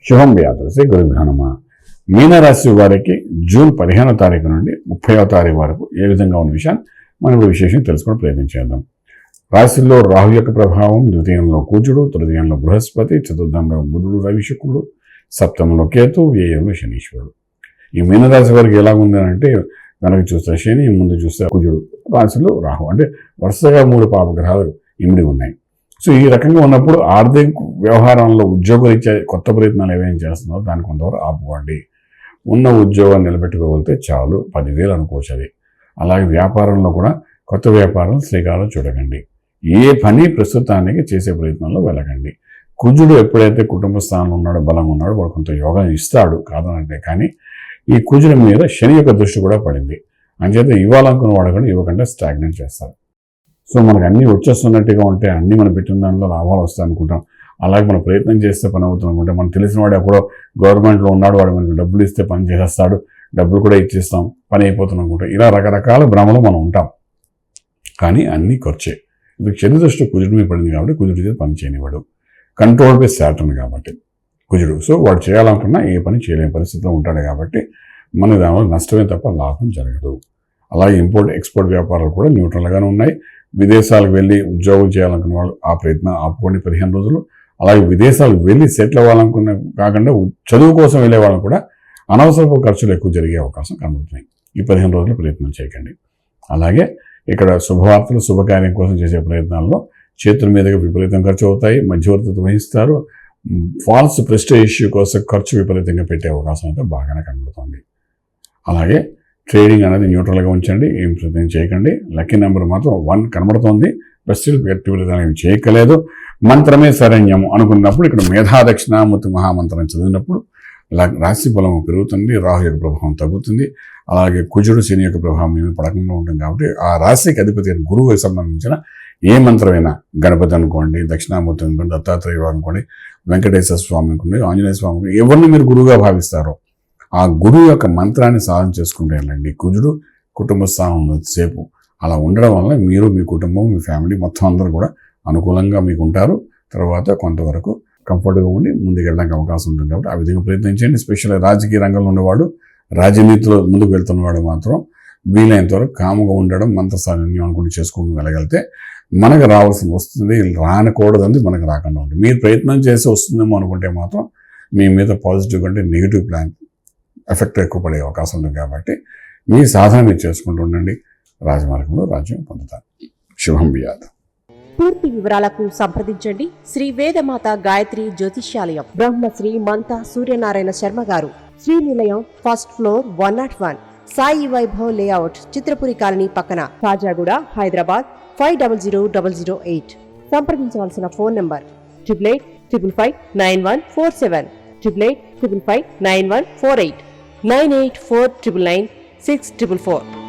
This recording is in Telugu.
శుభం వ్యాధి శ్రీ గురుభ్యో నమః. మీనరాశి వారికి జూన్ 15వ తారీఖు నుండి 30వ తారీఖు వరకు ఏ విధంగా ఉన్న విషయాన్ని మనం విశేషం తెలుసుకుని ప్రయత్నించేద్దాం. రాశిలో రాహు యొక్క ప్రభావం, ద్వితీయంలో కుజుడు, తృతీయంలో బృహస్పతి, చతుర్థంలో బుధుడు రవి శుక్రుడు, సప్తమంలో కేతు, వ్యయంలో శనీశ్వరుడు. ఈ మీనరాశి వారికి ఎలా ఉంది అంటే వెనక చూస్తే శని, ముందు చూస్తే కుజుడు, రాశిలో రాహు, అంటే వరుసగా 3 పాపగ్రహాలు ఇమిడి ఉన్నాయి. సో ఈ రకంగా ఉన్నప్పుడు ఆర్థిక వ్యవహారంలో ఉద్యోగులు ఇచ్చే కొత్త ప్రయత్నాలు ఏమేం చేస్తున్నారో దాన్ని కొంతవరకు ఆపుకోండి. ఉన్న ఉద్యోగాన్ని నిలబెట్టుకోగలిగితే చాలు, 10,000 అనుకోవచ్చు అది. అలాగే వ్యాపారంలో కూడా కొత్త వ్యాపారం శ్రీకారం చూడకండి. ఏ పని ప్రస్తుతానికి చేసే ప్రయత్నంలో వెళ్ళకండి. కుజుడు ఎప్పుడైతే కుటుంబ స్థానంలో ఉన్నాడో, బలంగా ఉన్నాడో, వాడు కొంత యోగా ఇస్తాడు కాదనంటే, కానీ ఈ కుజుడి మీద శని యొక్క దృష్టి కూడా పడింది. అంచేత ఇవ్వాలనుకున్న వాడు కూడా ఇవ్వకుండా స్టాగ్నెంట్ చేస్తారు. సో మనకు అన్నీ వచ్చేస్తున్నట్టుగా ఉంటే, అన్నీ మనం పెట్టిన దానిలో లాభాలు వస్తాయి అనుకుంటాం. అలాగే మనం ప్రయత్నం చేస్తే పని అవుతుంది అనుకుంటే, మనం తెలిసిన వాడు ఎప్పుడో గవర్నమెంట్లో ఉన్నాడు, వాడు మనకు డబ్బులు ఇస్తే పని చేసేస్తాడు, డబ్బులు కూడా ఇచ్చేస్తాం, పని అయిపోతుంది అనుకుంటాం. ఇలా రకరకాల భ్రమలు మనం ఉంటాం. కానీ అన్నీ ఖర్చే. ఇది శని దృష్టి కుజుడి మీద పడింది కాబట్టి కుజుడి చేతి పని చేయనివాడు. కంట్రోల్ బై శాటర్న్ కాబట్టి కుజుడు. సో వాడు చేయాలనుకున్నా ఏ పని చేయలేని పరిస్థితిలో ఉంటాడు కాబట్టి మనకి దానివల్ల నష్టమే తప్ప లాభం జరగదు. అలాగే ఇంపోర్ట్ ఎక్స్పోర్ట్ వ్యాపారాలు కూడా న్యూట్రల్గానే ఉన్నాయి. విదేశాలకు వెళ్ళి ఉద్యోగం చేయాలనుకున్న వాళ్ళు ఆ ప్రయత్నం ఆపుకోండి 15 రోజులు. అలాగే విదేశాలకు వెళ్ళి సెటిల్ అవ్వాలనుకున్న కాకుండా చదువు కోసం వెళ్ళే వాళ్ళని కూడా అనవసరపు ఖర్చులు ఎక్కువ జరిగే అవకాశం కనబడుతున్నాయి. ఈ 15 రోజులు ప్రయత్నం చేయకండి. అలాగే ఇక్కడ శుభవార్తలు, శుభకార్యం కోసం చేసే ప్రయత్నాల్లో చేతుల మీదుగా విపరీతం ఖర్చు అవుతాయి, మధ్యవర్తిత్వం వహిస్తారు. ఫాల్స్ ప్రెస్టేజ్ ఇష్యూ కోసం ఖర్చు విపరీతంగా పెట్టే అవకాశం అయితే బాగానే కనబడుతుంది. అలాగే ట్రేడింగ్ అనేది న్యూట్రల్గా ఉంచండి, ఏం ప్రయత్నం చేయకండి. లక్కీ నెంబర్ మాత్రం 1 కనబడుతోంది. బస్టిల్ యాక్టివిటీ అనేవి చేయకలేదు. మంత్రమే శరణ్యము అనుకున్నప్పుడు ఇక్కడ మేధా దక్షిణామూర్తి మహామంత్రం చదివినప్పుడు రాశి బలం పెరుగుతుంది, రాహు యొక్క ప్రభావం తగ్గుతుంది. అలాగే కుజుడు శని యొక్క ప్రభావం ఏమి పడకుండా ఉంటుంది కాబట్టి ఆ రాశికి అధిపతి గురువుకి సంబంధించిన ఏ మంత్రమైనా, గణపతి అనుకోండి, దక్షిణామూర్తి అనుకోండి, దత్తాత్రేయుడు అనుకోండి, వెంకటేశ్వర స్వామి అనుకోండి, ఆంజనేయ స్వామి అనుకోండి, ఎవరిని మీరు గురువుగా భావిస్తారో ఆ గురువు యొక్క మంత్రాన్ని సాధన చేసుకుంటే వెళ్ళండి. కుజుడు కుటుంబ స్థానంలో సేపు అలా ఉండడం వల్ల మీరు, మీ కుటుంబం, మీ ఫ్యామిలీ మొత్తం అందరూ కూడా అనుకూలంగా మీకు ఉంటారు. తర్వాత కొంతవరకు కంఫర్ట్గా ఉండి ముందుకు వెళ్ళడానికి అవకాశం ఉంటుంది కాబట్టి ఆ విధంగా ప్రయత్నించండి. స్పెషల్గా రాజకీయ రంగంలో ఉన్నవాడు, రాజనీతిలో ముందుకు వెళ్తున్నవాడు మాత్రం వీలైనంత వరకు కాముగా ఉండడం, మంత్రసాధనం అనుకుంటూ చేసుకుంటూ వెళ్ళగలిగితే మనకు రావాల్సిన వస్తుంది, రానకూడదంది మనకు రాకుండా ఉంటుంది. మీరు ప్రయత్నం చేసి వస్తుందేమో అనుకుంటే మాత్రం మీ మీద పాజిటివ్ కంటే నెగిటివ్ ప్లాన్ ఎఫెక్ట్ ఎక్కువ పడే అవకాశం ఉంది కాబట్టి మీ సాధన మీరు చేసుకుంటూ ఉండండి. రాజమార్గంలో రాజ్యం పొందుతారు. శుభం వ్యాధి. పూర్తి వివరాలకు సంప్రదించండి శ్రీ వేదమాత గాయత్రి జ్యోతిష్యాలయం, బ్రహ్మశ్రీ మంతా సూర్యనారాయణ శర్మ గారు, Srinilayam, first floor, 101, Sai Vaibhav layout, Chitrapuri colony పక్కన, కాజాగూడ, హైదరాబాద్ 500008. సంప్రదించవలసిన ఫోన్ నంబర్ 8855559147, 8855559148, 9849996644.